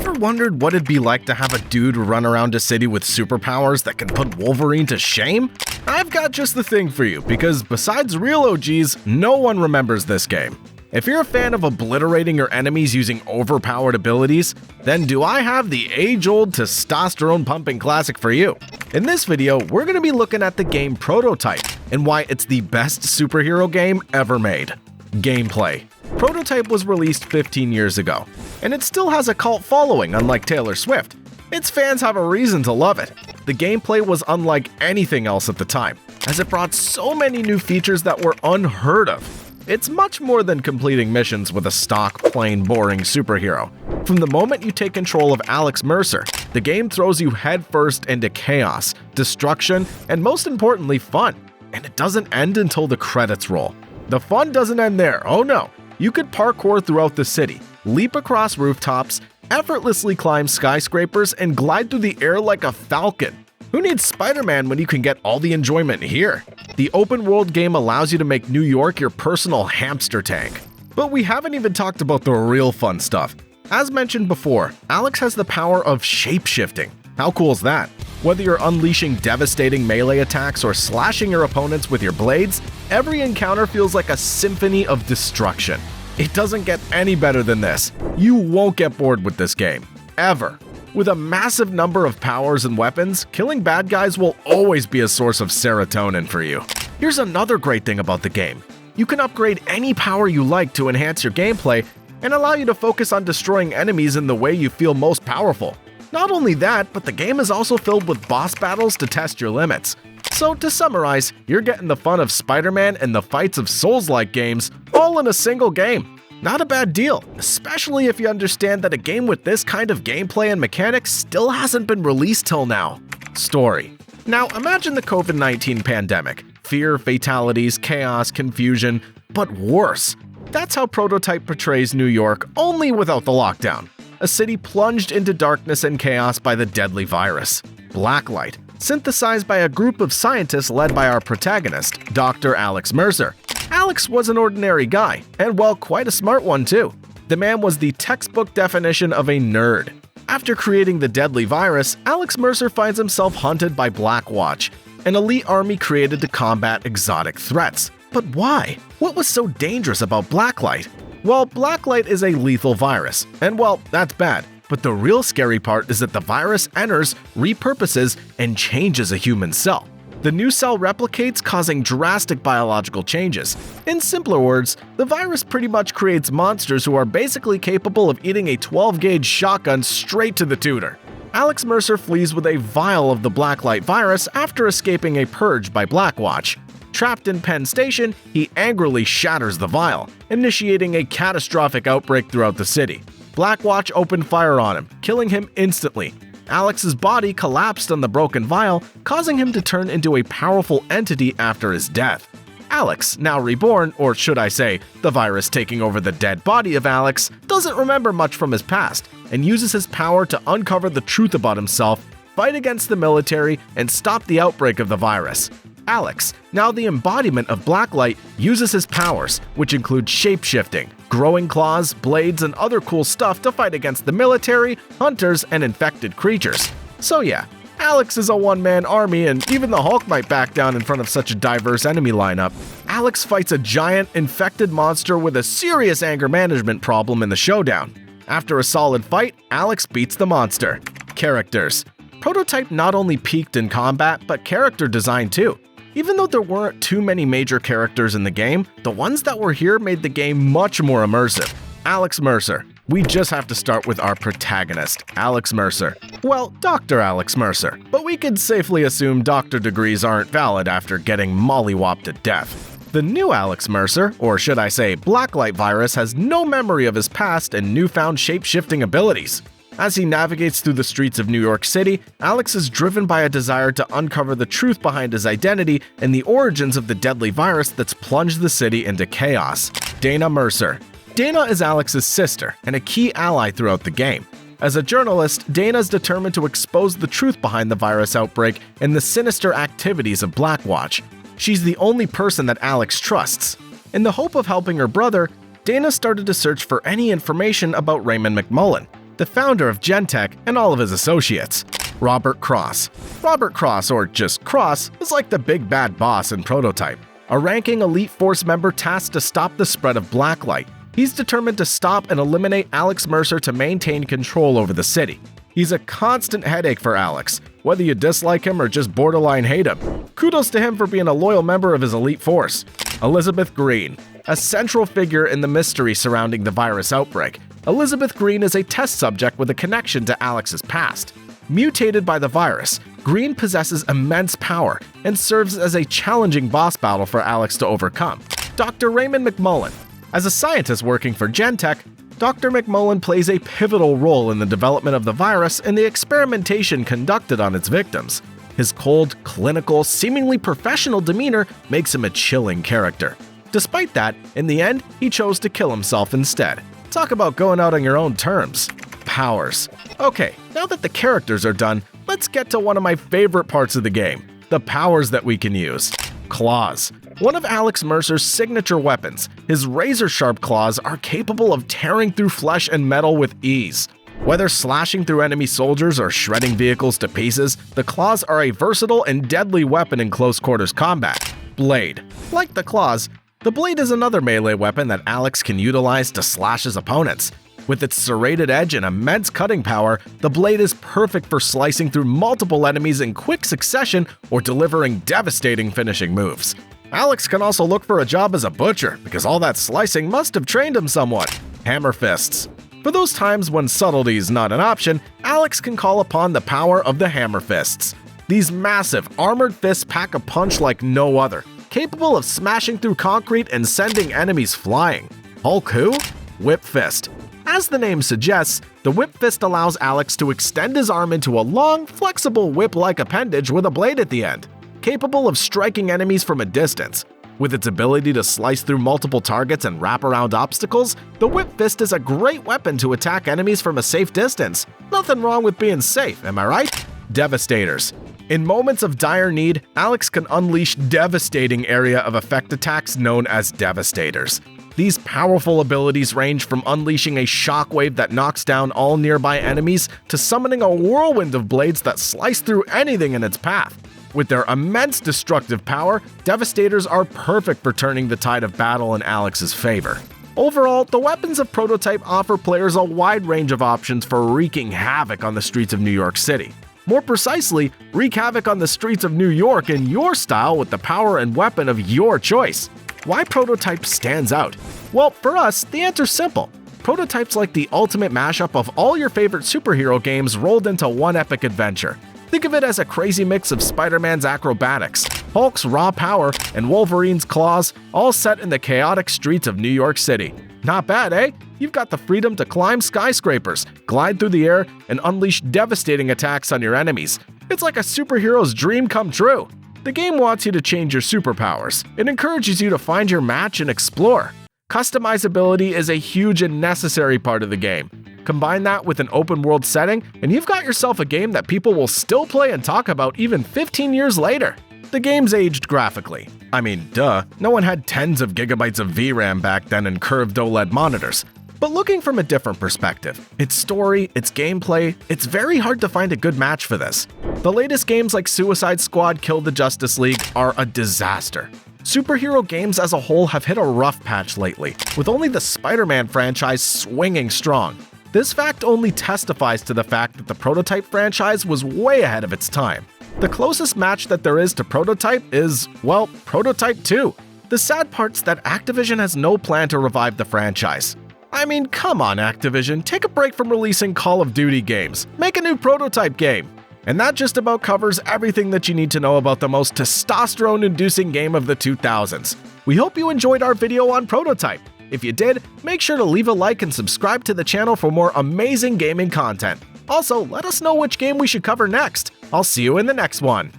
Ever wondered what it'd be like to have a dude run around a city with superpowers that can put Wolverine to shame? I've got just the thing for you, because besides real OGs, no one remembers this game. If you're a fan of obliterating your enemies using overpowered abilities, then do I have the age-old testosterone-pumping classic for you. In this video, we're going to be looking at the game Prototype and why it's the best superhero game ever made. Gameplay. Prototype was released 15 years ago, and it still has a cult following unlike Taylor Swift. Its fans have a reason to love it. The gameplay was unlike anything else at the time, as it brought so many new features that were unheard of. It's much more than completing missions with a stock, plain, boring superhero. From the moment you take control of Alex Mercer, the game throws you headfirst into chaos, destruction, and most importantly, fun. And it doesn't end until the credits roll. The fun doesn't end there, oh no. You could parkour throughout the city, leap across rooftops, effortlessly climb skyscrapers, and glide through the air like a falcon. Who needs Spider-Man when you can get all the enjoyment here? The open-world game allows you to make New York your personal hamster tank. But we haven't even talked about the real fun stuff. As mentioned before, Alex has the power of shape-shifting. How cool is that? Whether you're unleashing devastating melee attacks or slashing your opponents with your blades, every encounter feels like a symphony of destruction. It doesn't get any better than this. You won't get bored with this game. Ever. With a massive number of powers and weapons, killing bad guys will always be a source of serotonin for you. Here's another great thing about the game. You can upgrade any power you like to enhance your gameplay and allow you to focus on destroying enemies in the way you feel most powerful. Not only that, but the game is also filled with boss battles to test your limits. So to summarize, you're getting the fun of Spider-Man and the fights of Souls-like games all in a single game. Not a bad deal, especially if you understand that a game with this kind of gameplay and mechanics still hasn't been released till now. Story. Now imagine the COVID-19 pandemic. Fear, fatalities, chaos, confusion, but worse. That's how Prototype portrays New York, only without the lockdown. A city plunged into darkness and chaos by the deadly virus. Blacklight, synthesized by a group of scientists led by our protagonist, Dr. Alex Mercer. Alex was an ordinary guy, and well, quite a smart one too. The man was the textbook definition of a nerd. After creating the deadly virus, Alex Mercer finds himself hunted by Blackwatch, an elite army created to combat exotic threats. But why? What was so dangerous about Blacklight? Well, Blacklight is a lethal virus, and well, that's bad. But the real scary part is that the virus enters, repurposes, and changes a human cell. The new cell replicates, causing drastic biological changes. In simpler words, the virus pretty much creates monsters who are basically capable of eating a 12-gauge shotgun straight to the tutor. Alex Mercer flees with a vial of the Blacklight virus after escaping a purge by Blackwatch. Trapped in Penn Station, he angrily shatters the vial, initiating a catastrophic outbreak throughout the city. Blackwatch opened fire on him, killing him instantly. Alex's body collapsed on the broken vial, causing him to turn into a powerful entity after his death. Alex, now reborn, or should I say, the virus taking over the dead body of Alex, doesn't remember much from his past, and uses his power to uncover the truth about himself, fight against the military, and stop the outbreak of the virus. Alex, now the embodiment of Blacklight, uses his powers, which include shape-shifting, growing claws, blades, and other cool stuff to fight against the military, hunters, and infected creatures. So yeah, Alex is a one-man army, and even the Hulk might back down in front of such a diverse enemy lineup. Alex fights a giant, infected monster with a serious anger management problem in the showdown. After a solid fight, Alex beats the monster. Characters. Prototype not only peaked in combat, but character design too. Even though there weren't too many major characters in the game, the ones that were here made the game much more immersive. Alex Mercer. We just have to start with our protagonist, Alex Mercer. Well, Dr. Alex Mercer, but we could safely assume doctor degrees aren't valid after getting mollywopped to death. The new Alex Mercer, or should I say Blacklight Virus, has no memory of his past and newfound shape-shifting abilities. As he navigates through the streets of New York City, Alex is driven by a desire to uncover the truth behind his identity and the origins of the deadly virus that's plunged the city into chaos. Dana Mercer. Dana is Alex's sister and a key ally throughout the game. As a journalist, Dana is determined to expose the truth behind the virus outbreak and the sinister activities of Blackwatch. She's the only person that Alex trusts. In the hope of helping her brother, Dana started to search for any information about Raymond McMullen. the founder of Gentek and all of his associates. Robert Cross. Robert Cross, or just Cross, is like the big bad boss in Prototype, a ranking elite force member tasked to stop the spread of Blacklight. He's determined to stop and eliminate Alex Mercer to maintain control over the city. He's a constant headache for Alex, whether you dislike him or just borderline hate him. Kudos to him for being a loyal member of his elite force. Elizabeth Green. A central figure in the mystery surrounding the virus outbreak, Elizabeth Green is a test subject with a connection to Alex's past. Mutated by the virus, Green possesses immense power and serves as a challenging boss battle for Alex to overcome. Dr. Raymond McMullen. As a scientist working for Gentek, Dr. McMullen plays a pivotal role in the development of the virus and the experimentation conducted on its victims. His cold, clinical, seemingly professional demeanor makes him a chilling character. Despite that, in the end, he chose to kill himself instead. Talk about going out on your own terms. Powers. Okay, now that the characters are done, let's get to one of my favorite parts of the game, the powers that we can use. Claws. One of Alex Mercer's signature weapons, his razor-sharp claws are capable of tearing through flesh and metal with ease. Whether slashing through enemy soldiers or shredding vehicles to pieces, the claws are a versatile and deadly weapon in close-quarters combat. Blade. Like the claws, the blade is another melee weapon that Alex can utilize to slash his opponents. With its serrated edge and immense cutting power, the blade is perfect for slicing through multiple enemies in quick succession or delivering devastating finishing moves. Alex can also look for a job as a butcher, because all that slicing must have trained him somewhat. Hammer fists. For those times when subtlety is not an option, Alex can call upon the power of the hammer fists. These massive, armored fists pack a punch like no other, capable of smashing through concrete and sending enemies flying. Hulk who? Whip fist. As the name suggests, the whip fist allows Alex to extend his arm into a long, flexible whip-like appendage with a blade at the end, capable of striking enemies from a distance. With its ability to slice through multiple targets and wrap around obstacles, the whip fist is a great weapon to attack enemies from a safe distance. Nothing wrong with being safe, am I right? Devastators. In moments of dire need, Alex can unleash devastating area of effect attacks known as Devastators. These powerful abilities range from unleashing a shockwave that knocks down all nearby enemies to summoning a whirlwind of blades that slice through anything in its path. With their immense destructive power, Devastators are perfect for turning the tide of battle in Alex's favor. Overall, the weapons of Prototype offer players a wide range of options for wreaking havoc on the streets of New York City. More precisely, wreak havoc on the streets of New York in your style with the power and weapon of your choice. Why Prototype stands out? Well, for us, the answer's simple. Prototype's like the ultimate mashup of all your favorite superhero games rolled into one epic adventure. Think of it as a crazy mix of Spider-Man's acrobatics, Hulk's raw power, and Wolverine's claws, all set in the chaotic streets of New York City. Not bad, eh? You've got the freedom to climb skyscrapers, glide through the air, and unleash devastating attacks on your enemies. It's like a superhero's dream come true. The game wants you to change your superpowers. It encourages you to find your match and explore. Customizability is a huge and necessary part of the game. Combine that with an open world setting, and you've got yourself a game that people will still play and talk about even 15 years later. The game's aged graphically. I mean, duh, no one had tens of gigabytes of VRAM back then and curved OLED monitors. But looking from a different perspective, its story, its gameplay, it's very hard to find a good match for this. The latest games like Suicide Squad Kill the Justice League are a disaster. Superhero games as a whole have hit a rough patch lately, with only the Spider-Man franchise swinging strong. This fact only testifies to the fact that the Prototype franchise was way ahead of its time. The closest match that there is to Prototype is, well, Prototype 2. The sad part's that Activision has no plan to revive the franchise. I mean, come on Activision, take a break from releasing Call of Duty games. Make a new Prototype game. And that just about covers everything that you need to know about the most testosterone-inducing game of the 2000s. We hope you enjoyed our video on Prototype. If you did, make sure to leave a like and subscribe to the channel for more amazing gaming content. Also, let us know which game we should cover next. I'll see you in the next one.